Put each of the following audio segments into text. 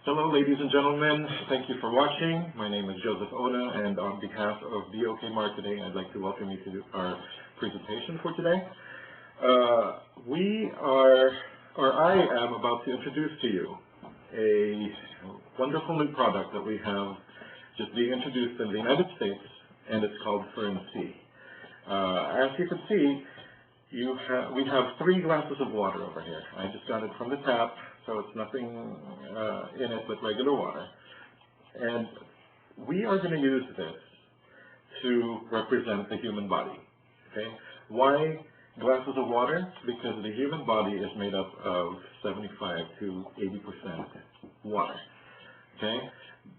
Hello, ladies and gentlemen. Thank you for watching. My name is Joseph Ona, and on behalf of BOK Marketing, I'd like to welcome you to our presentation for today. I am about to introduce to you a wonderful new product that we have just being introduced in the United States, and it's called Fern C. As you can see, we have 3 glasses of water over here. I just got it from the tap, so it's nothing in it but regular water. And we are going to use this to represent the human body. Okay? Why glasses of water? Because the human body is made up of 75 to 80% water. Okay?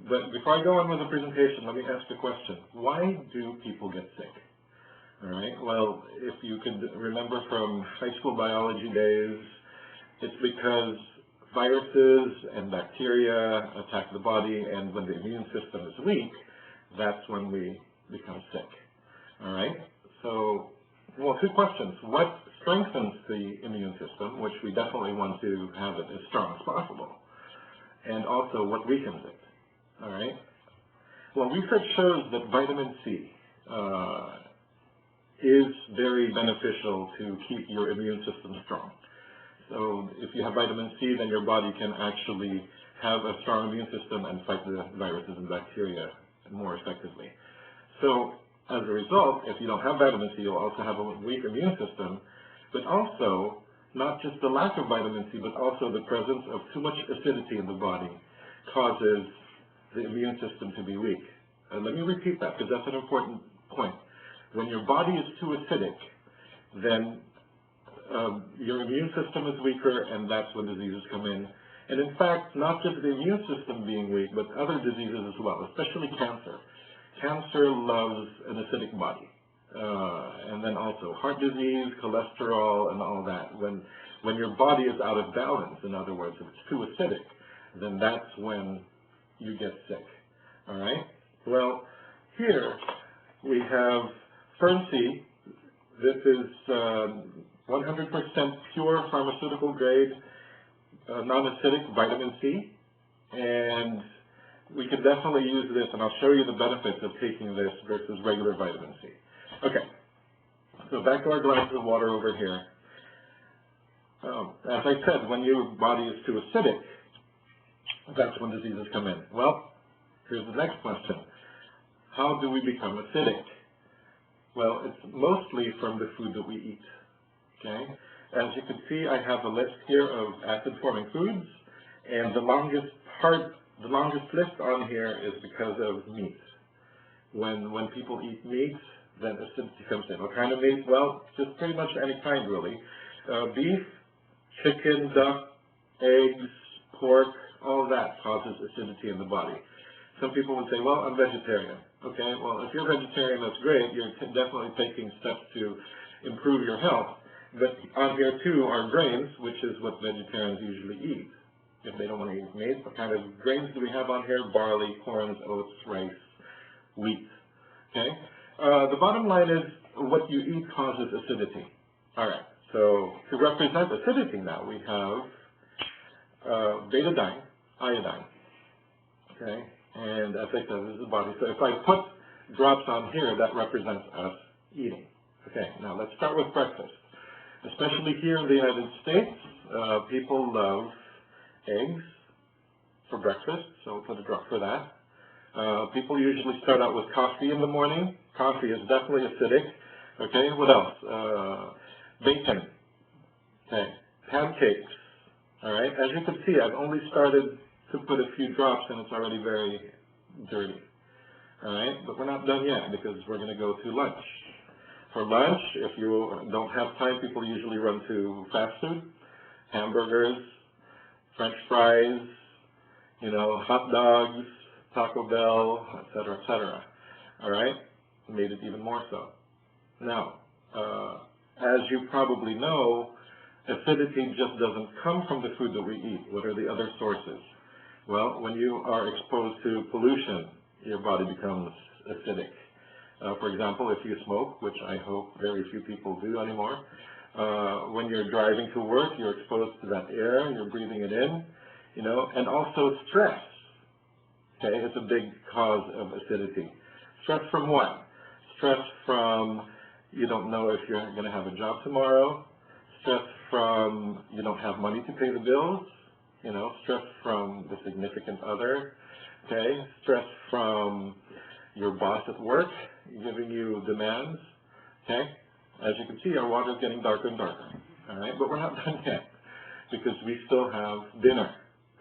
But before I go on with the presentation, let me ask the question. Why do people get sick? All right. Well, if you could remember from high school biology days, it's because viruses and bacteria attack the body, and when the immune system is weak, that's when we become sick. All right. So, well, 2 questions. What strengthens the immune system, which we definitely want to have it as strong as possible, and also what weakens it? All right. Well, research shows that vitamin C is very beneficial to keep your immune system strong. So if you have vitamin C, then your body can actually have a strong immune system and fight the viruses and bacteria more effectively. So as a result, if you don't have vitamin C, you'll also have a weak immune system, but also not just the lack of vitamin C, but also the presence of too much acidity in the body causes the immune system to be weak. Let me repeat that because that's an important point. When your body is too acidic, then your immune system is weaker, and that's when diseases come in. And in fact, not just the immune system being weak, but other diseases as well, especially cancer. Cancer loves an acidic body. And then also heart disease, cholesterol, and all that. When your body is out of balance, in other words, if it's too acidic, then that's when you get sick. All right? Well, here we have Fern C. This is 100% pure pharmaceutical grade non-acidic vitamin C, and we can definitely use this, and I'll show you the benefits of taking this versus regular vitamin C. Okay, so back to our glasses of water over here. As I said, when your body is too acidic, that's when diseases come in. Well, here's the next question. How do we become acidic? Well, it's mostly from the food that we eat. Okay? As you can see, I have a list here of acid-forming foods, and the longest list on here is because of meat. When people eat meat, then acidity comes in. What kind of meat? Well, just pretty much any kind, really. Beef, chicken, duck, eggs, pork, all that causes acidity in the body. Some people would say, well, I'm vegetarian. Okay, well, if you're vegetarian, that's great. You're definitely taking steps to improve your health. But on here, too, are grains, which is what vegetarians usually eat. If they don't want to eat meat, what kind of grains do we have on here? Barley, corn, oats, rice, wheat. Okay? The bottom line is what you eat causes acidity. All right. So to represent acidity now, we have betadine, iodine. Okay? And as I said, this is the body. So if I put drops on here, that represents us eating. Okay, now let's start with breakfast. Especially here in the United States, people love eggs for breakfast, so we'll put a drop for that. People usually start out with coffee in the morning. Coffee is definitely acidic. Okay, what else? Bacon. Okay, pancakes. All right, as you can see, I've only started to put a few drops, and it's already very dirty. All right, but we're not done yet because we're going to go to lunch. For lunch, if you don't have time, people usually run to fast food, hamburgers, French fries, hot dogs, Taco Bell, etc., etc. All right, made it even more so. Now, as you probably know, acidity just doesn't come from the food that we eat. What are the other sources? Well, when you are exposed to pollution, your body becomes acidic. For example, if you smoke, which I hope very few people do anymore, when you're driving to work, you're exposed to that air, you're breathing it in, you know, and also stress. Okay, it's a big cause of acidity. Stress from what? Stress from you don't know if you're going to have a job tomorrow. Stress from you don't have money to pay the bills. You know, stress from the significant other. Okay, stress from your boss at work giving you demands. Okay, as you can see, our water is getting darker and darker. All right, but we're not done yet because we still have dinner.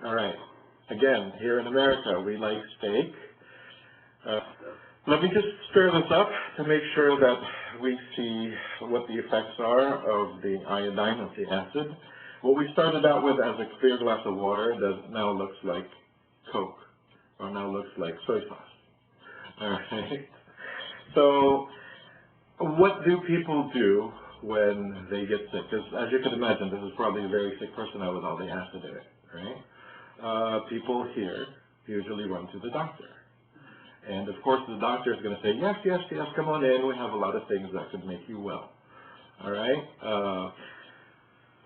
All right. Again, here in America, we like steak. Let me just stir this up to make sure that we see what the effects are of the iodine, of the acid. What we started out with as a clear glass of water now looks like Coke, or now looks like soy sauce. All right. So, what do people do when they get sick? Because as you can imagine, this is probably a very sick person now with all the acid in it, right? People here usually run to the doctor. And of course the doctor is going to say, yes, yes, yes, come on in, we have a lot of things that could make you well. All right?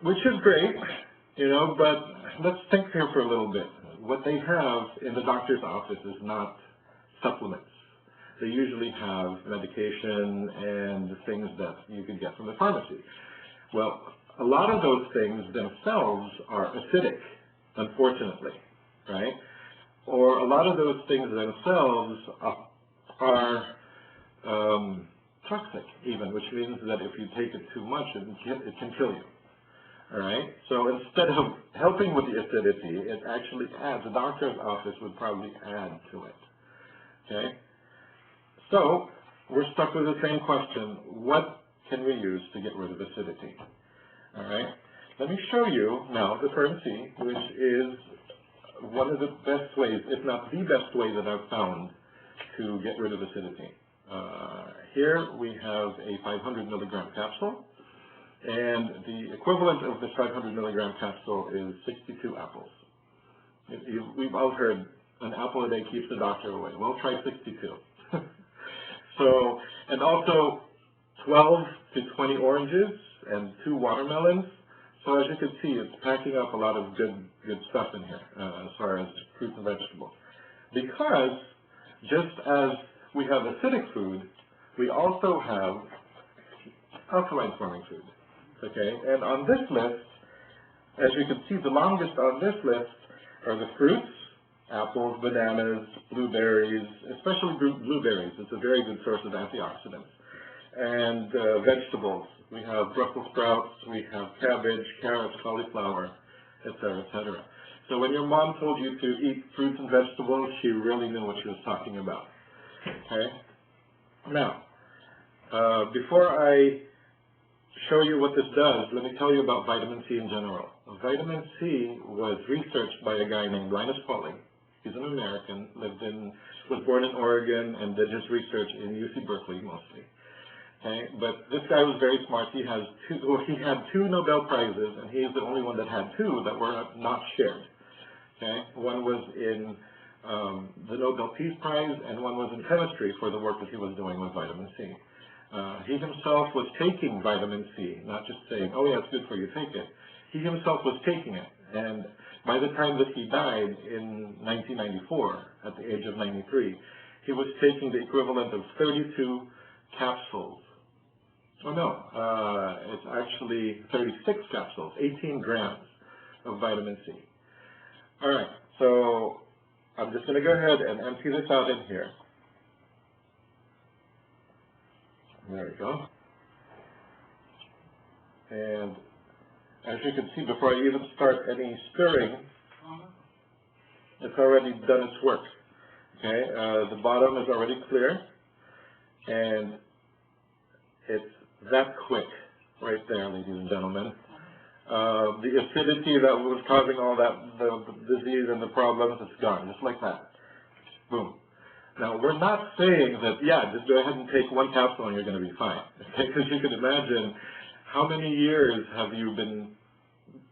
Which is great, you know, but let's think here for a little bit. What they have in the doctor's office is not supplements. They usually have medication and things that you can get from the pharmacy. Well, a lot of those things themselves are acidic, unfortunately, right? Or a lot of those things themselves are toxic even, which means that if you take it too much, it can kill you. All right? So instead of helping with the acidity, it actually adds, the doctor's office would probably add to it. Okay? So we're stuck with the same question. What can we use to get rid of acidity? All right? Let me show you now the Fern C, which is one of the best ways, if not the best way that I've found to get rid of acidity. Here we have a 500 milligram capsule, and the equivalent of the 500 milligram capsule is 62 apples. We've all heard an apple a day keeps the doctor away. Well, try 62. So, and also 12 to 20 oranges and 2 watermelons. So as you can see, it's packing up a lot of good stuff in here as far as fruits and vegetables. Because just as we have acidic food, we also have alkaline forming food. Okay, and on this list, as you can see, the longest on this list are the fruits, apples, bananas, blueberries, especially blueberries. It's a very good source of antioxidants. And vegetables. We have Brussels sprouts, we have cabbage, carrots, cauliflower, etc., etc. So when your mom told you to eat fruits and vegetables, she really knew what she was talking about. Okay? Now, before I show you what this does, let me tell you about vitamin C in general. Vitamin C was researched by a guy named Linus Pauling. He's an American, was born in Oregon, and did his research in UC Berkeley mostly. Okay, but this guy was very smart. He had 2 Nobel Prizes, and he's the only one that had 2 that were not shared. Okay, one was in the Nobel Peace Prize, and one was in chemistry for the work that he was doing with vitamin C. He himself was taking vitamin C, not just saying, oh yeah, it's good for you, take it. He himself was taking it, and by the time that he died in 1994, at the age of 93, he was taking the equivalent of 32 capsules. Oh no, it's actually 36 capsules, 18 grams of vitamin C. All right, so I'm just going to go ahead and empty this out in here. There we go. And as you can see, before I even start any stirring, it's already done its work. Okay, the bottom is already clear, and it's that quick right there, ladies and gentlemen. The acidity that was causing all that, the disease and the problems, it's gone, just like that. Boom. Now, we're not saying that, yeah, just go ahead and take 1 capsule and you're going to be fine. Because you can imagine how many years have you been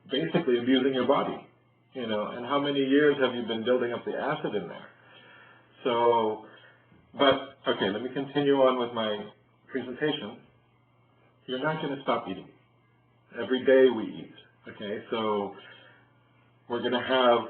basically abusing your body, you know, and how many years have you been building up the acid in there. So, but, okay, let me continue on with my presentation. You're not going to stop eating. Every day we eat, okay? So we're going to have